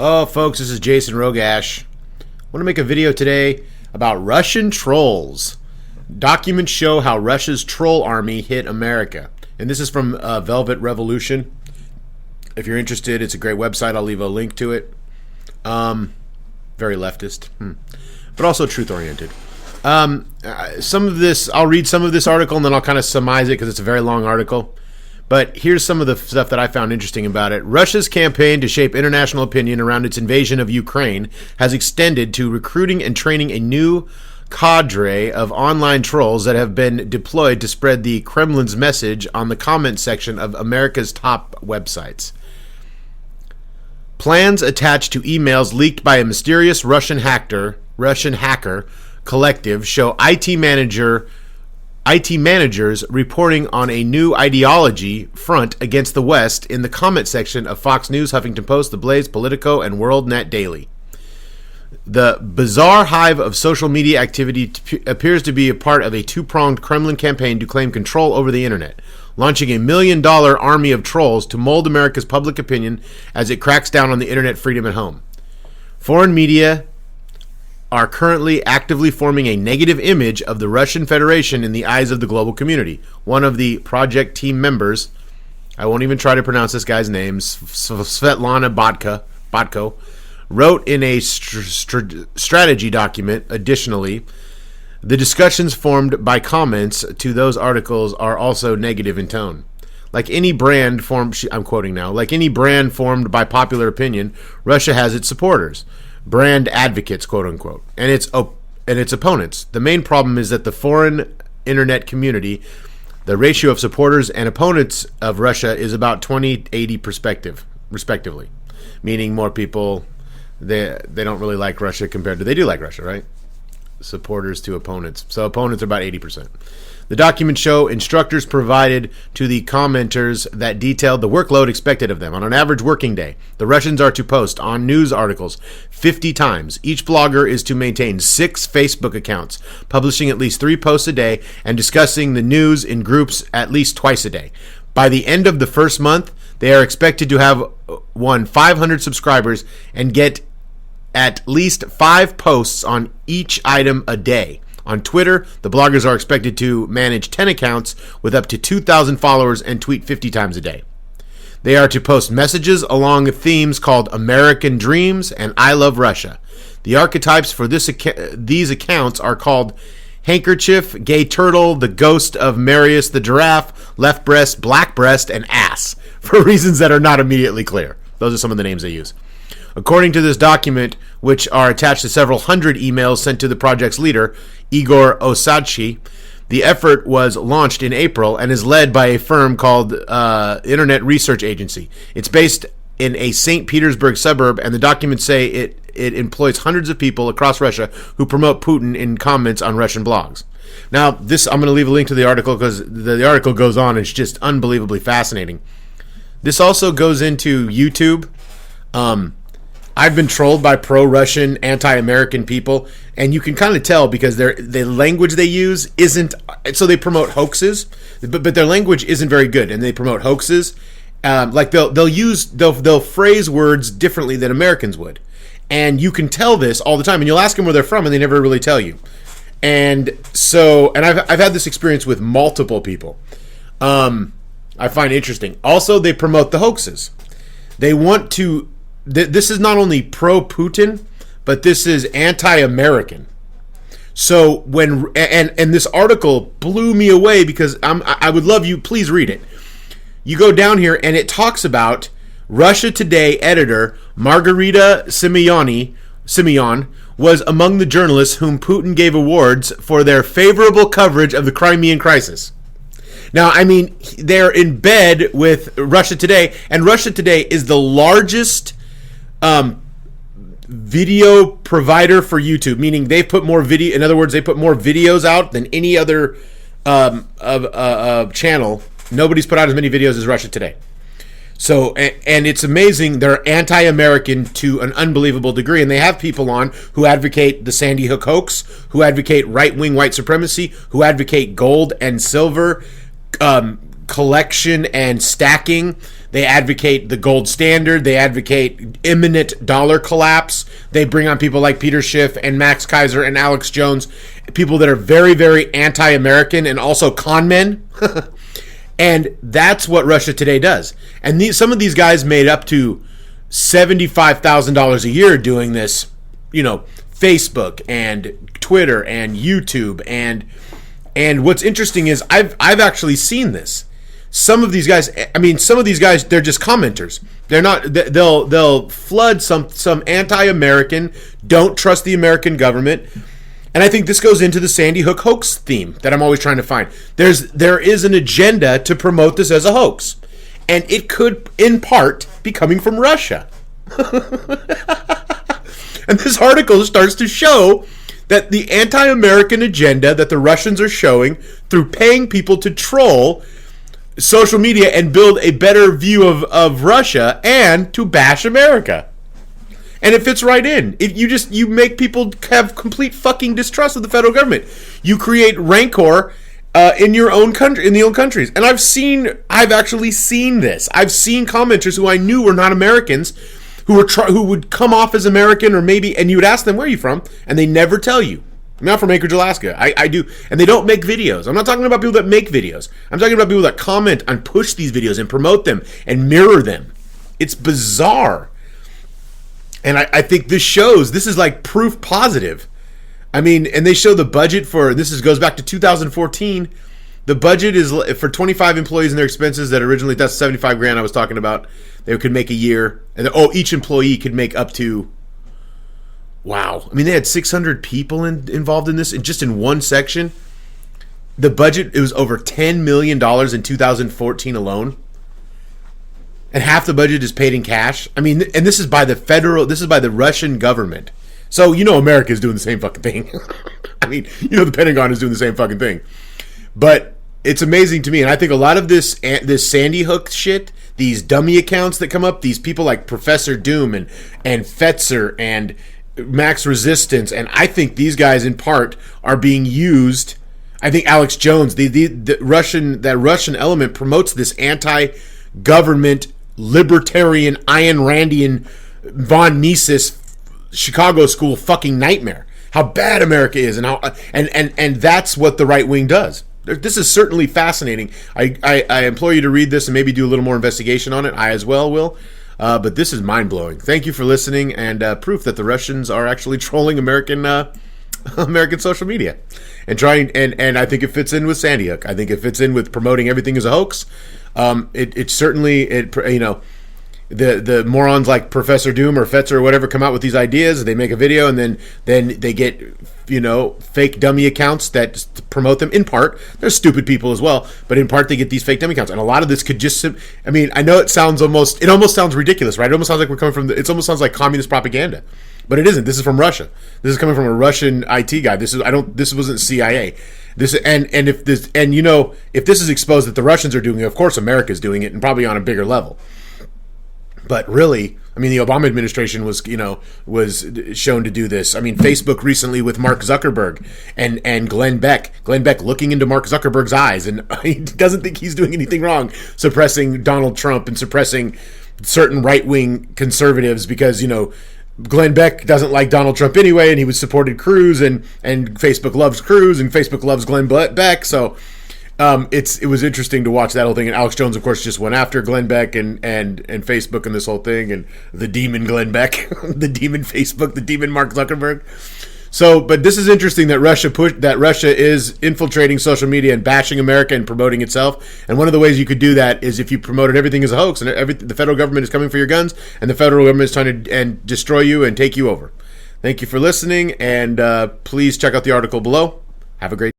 Oh, folks, this is Jason Roggasch. I want to make a video today about Russian trolls. Documents show how Russia's troll army hit America. And this is from Velvet Revolution. If you're interested, it's a great website. I'll leave a link to it. Very leftist, but also truth-oriented. Some of this, I'll read some of this article and then I'll kind of surmise it because it's a very long article. But here's some of the stuff that I found interesting about it. Russia's campaign to shape international opinion around its invasion of Ukraine has extended to recruiting and training a new cadre of online trolls that have been deployed to spread the Kremlin's message on the comment section of America's top websites. Plans attached to emails leaked by a mysterious Russian hacker collective show IT managers reporting on a new ideology front against the West in the comment section of Fox News, Huffington Post, The Blaze, Politico, and WorldNet Daily. The bizarre hive of social media activity appears to be a part of a two-pronged Kremlin campaign to claim control over the internet, launching a $1 million army of trolls to mold America's public opinion as it cracks down on the internet freedom at home. Foreign media are currently actively forming a negative image of the Russian Federation in the eyes of the global community. One of the project team members, I won't even try to pronounce this guy's name, Svetlana Botko, wrote in a strategy document. Additionally, the discussions formed by comments to those articles are also negative in tone. Like any brand formed, I'm quoting now, like any brand formed by popular opinion, Russia has its supporters, brand advocates, quote unquote, and its opponents. The main problem is that the foreign internet community, the ratio of supporters and opponents of Russia is about 20-80 respectively, meaning more people, they don't really like Russia compared to, they do like Russia, right? Supporters to opponents. So opponents are about 80%. The documents show instructors provided to the commenters that detailed the workload expected of them. On an average working day, the Russians are to post on news articles 50 times. Each blogger is to maintain 6 Facebook accounts, publishing at least 3 posts a day and discussing the news in groups at least twice a day. By the end of the first month, they are expected to have 500 subscribers and get at least 5 posts on each item a day. On Twitter, the bloggers are expected to manage 10 accounts with up to 2,000 followers and tweet 50 times a day. They are to post messages along themes called American Dreams and I Love Russia. The archetypes for these accounts are called handkerchief, gay turtle, the ghost of Marius the giraffe, left breast, black breast, and ass, for reasons that are not immediately clear. Those are some of the names they use. According to this document, which are attached to several hundred emails sent to the project's leader, Igor Osadchi, the effort was launched in April and is led by a firm called Internet Research Agency. It's based in a St. Petersburg suburb, and the documents say it employs hundreds of people across Russia who promote Putin in comments on Russian blogs. Now, this, I'm going to leave a link to the article because the article goes on and it's just unbelievably fascinating. This also goes into YouTube. I've been trolled by pro-Russian, anti-American people, and you can kind of tell because the language they use isn't. So they promote hoaxes, but their language isn't very good, and they promote hoaxes. Like they'll phrase words differently than Americans would, and you can tell this all the time. And you'll ask them where they're from, and they never really tell you. And so, I've had this experience with multiple people. I find interesting. Also, they promote the hoaxes. They want to. This is not only pro-Putin, but this is anti-American. So and this article blew me away because I would love you, please read it. You go down here and it talks about Russia Today editor Margarita Simeon was among the journalists whom Putin gave awards for their favorable coverage of the Crimean crisis. Now, I mean, they're in bed with Russia Today, and Russia Today is the largest video provider for YouTube, meaning they put more video. In other words, they put more videos out than any other channel. Nobody's put out as many videos as Russia Today. So, and it's amazing. They're anti-American to an unbelievable degree, and they have people on who advocate the Sandy Hook hoax, who advocate right-wing white supremacy, who advocate gold and silver collection and stacking. They advocate the gold standard. They advocate imminent dollar collapse. They bring on people like Peter Schiff and Max Kaiser and Alex Jones, people that are very, very anti-American and also con men. And that's what Russia Today does. And some of these guys made up to $75,000 a year doing this, Facebook and Twitter and YouTube. And what's interesting is I've actually seen this. Some of these guys, they're just commenters. They're not. They'll flood some anti-American, don't trust the American government, and I think this goes into the Sandy Hook hoax theme that I'm always trying to find. There is an agenda to promote this as a hoax, and it could, in part, be coming from Russia. And this article starts to show that the anti-American agenda that the Russians are showing through paying people to troll social media and build a better view of Russia and to bash America. And it fits right in. You make people have complete fucking distrust of the federal government. You create rancor in your own country, in the own countries. And I've actually seen this. I've seen commenters who I knew were not Americans who would come off as American or maybe, and you would ask them, where are you from? And they never tell you. I'm not from Anchorage, Alaska. I do. And they don't make videos. I'm not talking about people that make videos. I'm talking about people that comment and push these videos and promote them and mirror them. It's bizarre. And I think this is like proof positive. I mean, and they show the budget for, goes back to 2014. The budget is for 25 employees and their expenses that originally, that's 75 grand I was talking about. They could make a year. And each employee could make up to, wow. I mean, they had 600 people involved in this, and just in one section. The budget, it was over $10 million in 2014 alone. And half the budget is paid in cash. I mean, and this is by the Russian government. So, America is doing the same fucking thing. I mean, the Pentagon is doing the same fucking thing. But it's amazing to me. And I think a lot of this Sandy Hook shit, these dummy accounts that come up, these people like Professor Doom and Fetzer and Max Resistance, and I think these guys in part are being used. I think Alex Jones, the Russian element, promotes this anti-government, libertarian, Ayn Randian, von Mises, Chicago school fucking nightmare. How bad America is, and how and that's what the right wing does. This is certainly fascinating. I implore you to read this and maybe do a little more investigation on it. I as well will. But this is mind-blowing. Thank you for listening, and proof that the Russians are actually trolling American social media and trying. And I think it fits in with Sandy Hook. I think it fits in with promoting everything as a hoax. It certainly the morons like Professor Doom or Fetzer or whatever come out with these ideas. They make a video, and then they get fake dummy accounts that promote them. In part, they're stupid people as well, but in part they get these fake dummy accounts. And a lot of this could just, I mean, I know it almost sounds ridiculous, right? It almost sounds like we're coming from, it almost sounds like communist propaganda, but it isn't. This is from Russia. This is coming from a Russian IT guy. This wasn't CIA. If this is exposed that the Russians are doing it, of course America's doing it, and probably on a bigger level. But really, I mean, the Obama administration was shown to do this. I mean, Facebook recently with Mark Zuckerberg and Glenn Beck. Glenn Beck looking into Mark Zuckerberg's eyes, and he doesn't think he's doing anything wrong, suppressing Donald Trump and suppressing certain right-wing conservatives because, Glenn Beck doesn't like Donald Trump anyway, and he was supported Cruz, and Facebook loves Cruz, and Facebook loves Glenn Beck, so... it was interesting to watch that whole thing, and Alex Jones, of course, just went after Glenn Beck and Facebook and this whole thing, and the demon Glenn Beck, the demon Facebook, the demon Mark Zuckerberg. So, but this is interesting that Russia is infiltrating social media and bashing America and promoting itself. And one of the ways you could do that is if you promoted everything as a hoax, and the federal government is coming for your guns, and the federal government is trying to destroy you and take you over. Thank you for listening, and please check out the article below. Have a great day.